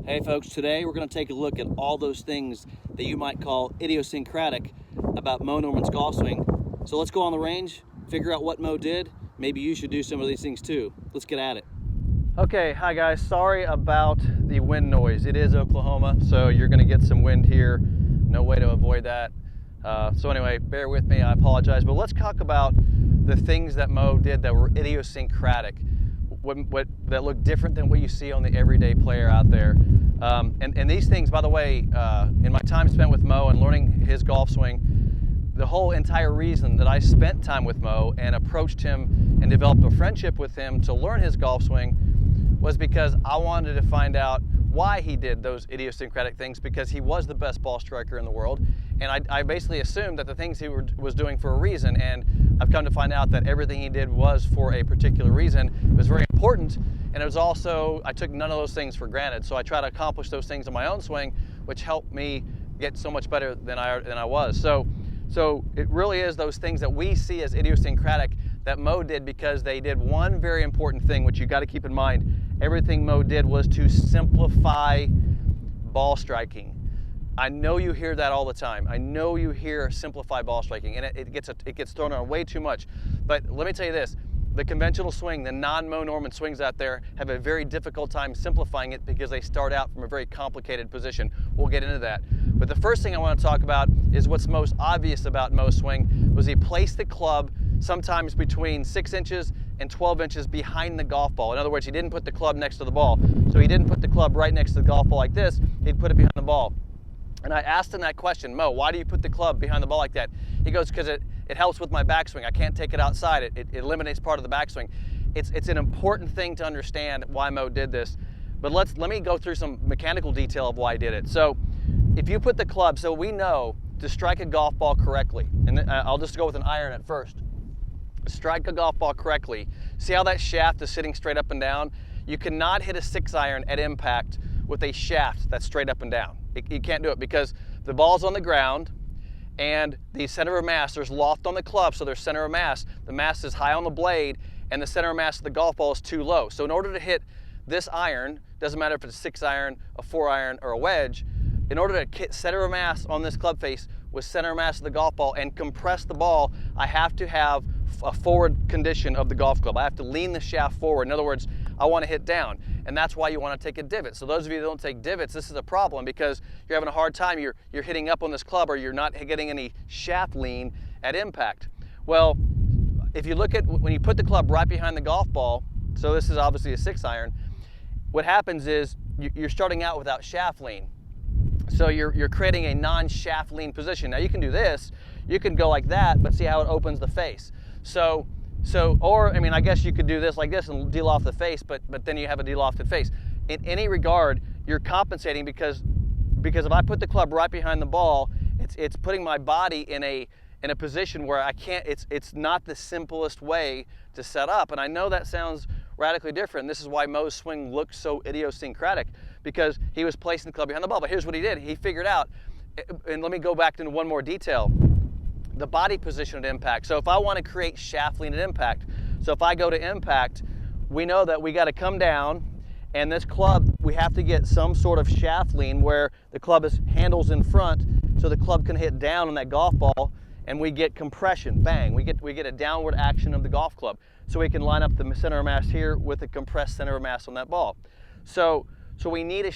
Hey folks, today we're going to take a look at all those things that you might call idiosyncratic about Mo Norman's golf swing. So let's go on the range, figure out what Mo did. Maybe you should do some of these things too. Let's get at it. Okay, hi guys. Sorry about the wind noise. It is Oklahoma, so you're going to get some wind here. No way to avoid that. So anyway, bear with me. I apologize. But let's talk about the things that Mo did that were idiosyncratic. That look different than what you see on the everyday player out there. And these things, by the way, in my time spent with Mo and learning his golf swing, the whole entire reason that I spent time with Mo and approached him and developed a friendship with him to learn his golf swing was because I wanted to find out why he did those idiosyncratic things, because he was the best ball striker in the world. And I basically assumed that the things he was doing for a reason, and I've come to find out that everything he did was for a particular reason. It was very important, and it was also, I took none of those things for granted. So I try to accomplish those things in my own swing, which helped me get so much better than I was. So it really is those things that we see as idiosyncratic that Mo did, because they did one very important thing, which you got to keep in mind. Everything Mo did was to simplify ball striking. I know you hear that all the time. I know you hear simplify ball striking, and it gets thrown on way too much. But let me tell you this, the conventional swing, the non-Mo Norman swings out there have a very difficult time simplifying it because they start out from a very complicated position. We'll get into that. But the first thing I want to talk about is what's most obvious about Mo's swing was he placed the club sometimes between 6 inches and 12 inches behind the golf ball. In other words, he didn't put the club next to the ball. So he didn't put the club right next to the golf ball like this, he'd put it behind the ball. And I asked him that question, Mo, why do you put the club behind the ball like that? He goes, because it helps with my backswing. I can't take it outside. It eliminates part of the backswing. It's an important thing to understand why Mo did this. But let me go through some mechanical detail of why I did it. So if you put the club, so we know to strike a golf ball correctly, and I'll just go with an iron at first. Strike a golf ball correctly. See how that shaft is sitting straight up and down? You cannot hit a 6-iron at impact with a shaft that's straight up and down. You can't do it because the ball's on the ground and the center of mass, there's loft on the club, so there's center of mass. The mass is high on the blade and the center of mass of the golf ball is too low. So in order to hit this iron, doesn't matter if it's a 6-iron, a 4-iron, or a wedge, in order to hit center of mass on this club face with center of mass of the golf ball and compress the ball, I have to have a forward condition of the golf club. I have to lean the shaft forward. In other words, I want to hit down, and that's why you want to take a divot. So those of you that don't take divots, this is a problem because you're having a hard time. You're hitting up on this club, or you're not getting any shaft lean at impact. Well, if you look at when you put the club right behind the golf ball, so this is obviously a 6-iron, what happens is you're starting out without shaft lean. So you're creating a non-shaft lean position. Now you can do this, you can go like that, but see how it opens the face. Or I mean, I guess you could do this like this and deal off the face, but then you have a de-lofted face. In any regard, you're compensating because if I put the club right behind the ball, it's putting my body in a position where I can't. It's not the simplest way to set up, and I know that sounds radically different. This is why Mo's swing looks so idiosyncratic, because he was placing the club behind the ball. But here's what he did. He figured out, and let me go back into one more detail, the body position at impact. So if I want to create shaft lean at impact, so if I go to impact, we know that we got to come down, and this club, we have to get some sort of shaft lean where the club is handles in front, so the club can hit down on that golf ball, and we get compression, bang, we get a downward action of the golf club. So we can line up the center of mass here with a compressed center of mass on that ball. So we need a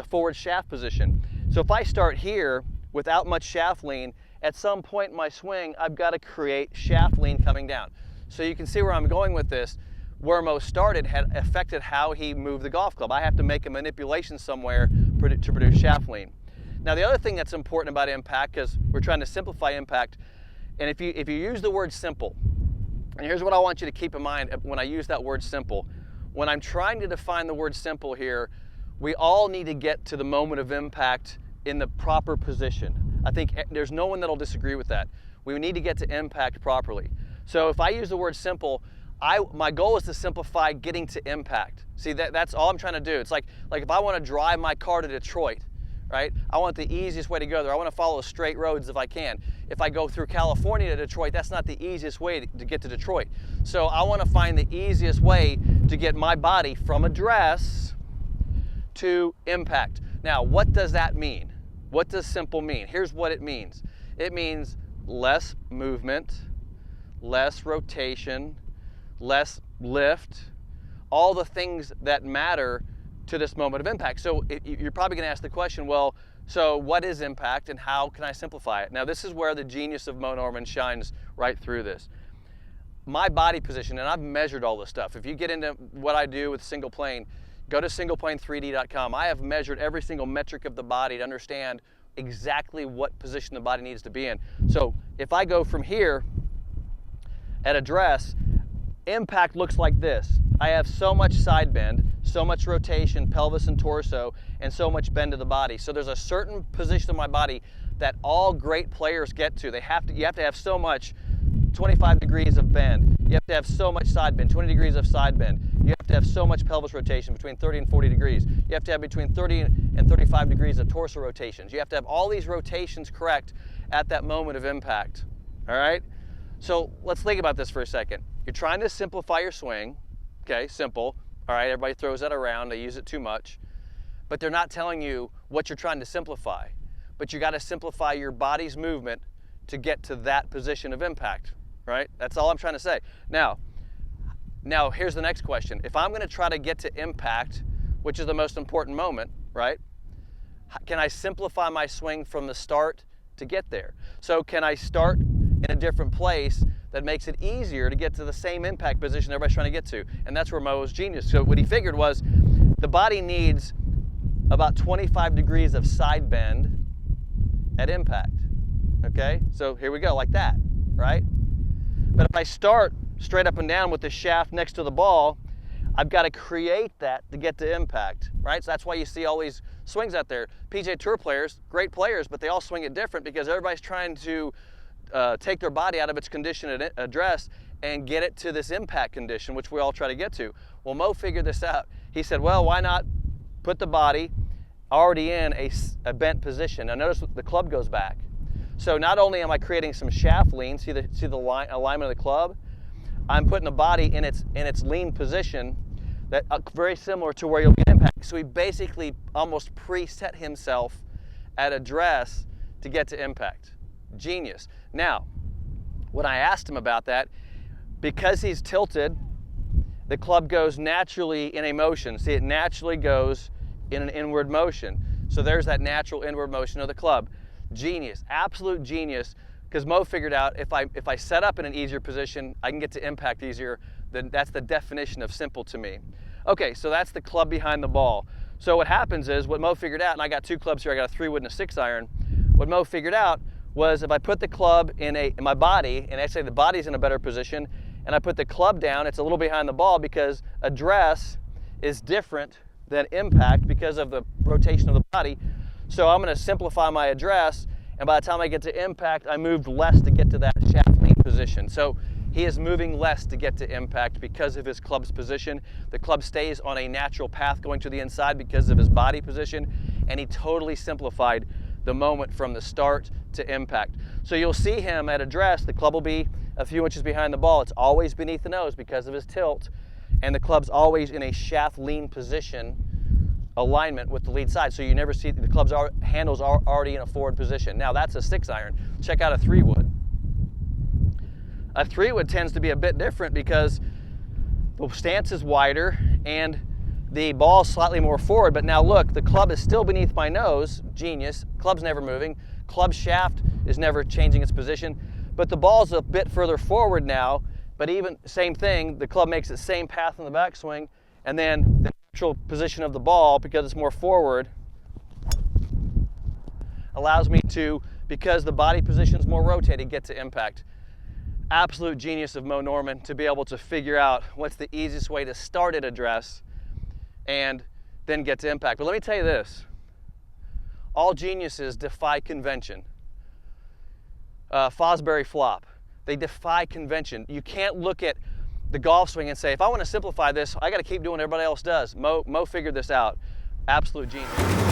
forward shaft position. So if I start here without much shaft lean, at some point in my swing, I've got to create shaft lean coming down. So you can see where I'm going with this. Where Mo started had affected how he moved the golf club. I have to make a manipulation somewhere to produce shaft lean. Now the other thing that's important about impact, because we're trying to simplify impact, and if you use the word simple, and here's what I want you to keep in mind when I use that word simple. When I'm trying to define the word simple here, we all need to get to the moment of impact in the proper position. I think there's no one that'll disagree with that. We need to get to impact properly. So if I use the word simple, my goal is to simplify getting to impact. See, that's all I'm trying to do. It's like if I want to drive my car to Detroit, right? I want the easiest way to go there. I want to follow straight roads if I can. If I go through California to Detroit, that's not the easiest way to get to Detroit. So I want to find the easiest way to get my body from address to impact. Now, what does that mean? What does simple mean? Here's what it means. It means less movement, less rotation, less lift, all the things that matter to this moment of impact. So you're probably going to ask the question, well, so what is impact and how can I simplify it? Now, this is where the genius of Mo Norman shines right through this. My body position, and I've measured all this stuff. If you get into what I do with single plane, go to singleplanethree.com. I have measured every single metric of the body to understand exactly what position the body needs to be in. So if I go from here at address, impact looks like this. I have so much side bend, so much rotation, pelvis and torso, and so much bend to the body. So there's a certain position of my body that all great players get to. You have to have so much 25 degrees of bend. You have to have so much side bend, 20 degrees of side bend. You have to have so much pelvis rotation, between 30 and 40 degrees. You have to have between 30 and 35 degrees of torso rotations. You have to have all these rotations correct at that moment of impact. All right? So let's think about this for a second. You're trying to simplify your swing. Okay, simple. All right, everybody throws that around. They use it too much. But they're not telling you what you're trying to simplify. But you got to simplify your body's movement to get to that position of impact. Right? That's all I'm trying to say. Now here's the next question. If I'm going to try to get to impact, which is the most important moment, right? Can I simplify my swing from the start to get there? So can I start in a different place that makes it easier to get to the same impact position everybody's trying to get to? And that's where Mo was genius. So what he figured was the body needs about 25 degrees of side bend at impact. Okay? So here we go, like that, right? But if I start straight up and down with the shaft next to the ball, I've got to create that to get to impact, right? So that's why you see all these swings out there. PGA Tour players, great players, but they all swing it different because everybody's trying to take their body out of its condition at address and get it to this impact condition, which we all try to get to. Well, Mo figured this out. He said, well, why not put the body already in a bent position? Now notice the club goes back. So not only am I creating some shaft lean, see the alignment of the club, I'm putting the body in its lean position, that very similar to where you'll get impact. So he basically almost preset himself at address to get to impact. Genius. Now, when I asked him about that, because he's tilted, the club goes naturally in a motion. See, it naturally goes in an inward motion. So there's that natural inward motion of the club. Genius, absolute genius, because Mo figured out if I set up in an easier position, I can get to impact easier. Then that's the definition of simple to me. Okay, so that's the club behind the ball. So what happens is, what Mo figured out, and I got two clubs here, I got a 3-wood and a 6-iron. What Mo figured out was if I put the club in my body, and actually the body's in a better position, and I put the club down, it's a little behind the ball because address is different than impact because of the rotation of the body. So I'm going to simplify my address, and by the time I get to impact, I moved less to get to that shaft lean position. So he is moving less to get to impact because of his club's position. The club stays on a natural path going to the inside because of his body position, and he totally simplified the moment from the start to impact. So you'll see him at address, the club will be a few inches behind the ball. It's always beneath the nose because of his tilt, and the club's always in a shaft lean position alignment with the lead side. So you never see the club's handles are already in a forward position. Now that's a 6-iron. Check out a 3-wood. A 3-wood tends to be a bit different because the stance is wider and the ball's slightly more forward. But now look, the club is still beneath my nose. Genius. Club's never moving. Club shaft is never changing its position. But the ball's a bit further forward now. But even same thing, the club makes the same path in the backswing, and then the natural position of the ball, because it's more forward, allows me to, because the body position is more rotated, get to impact. Absolute genius of Mo Norman to be able to figure out what's the easiest way to start at address and then get to impact. But let me tell you this, all geniuses defy convention. Fosbury flop, they defy convention. You can't look at the golf swing and say, if I want to simplify this, I got to keep doing what everybody else does. Mo figured this out. Absolute genius.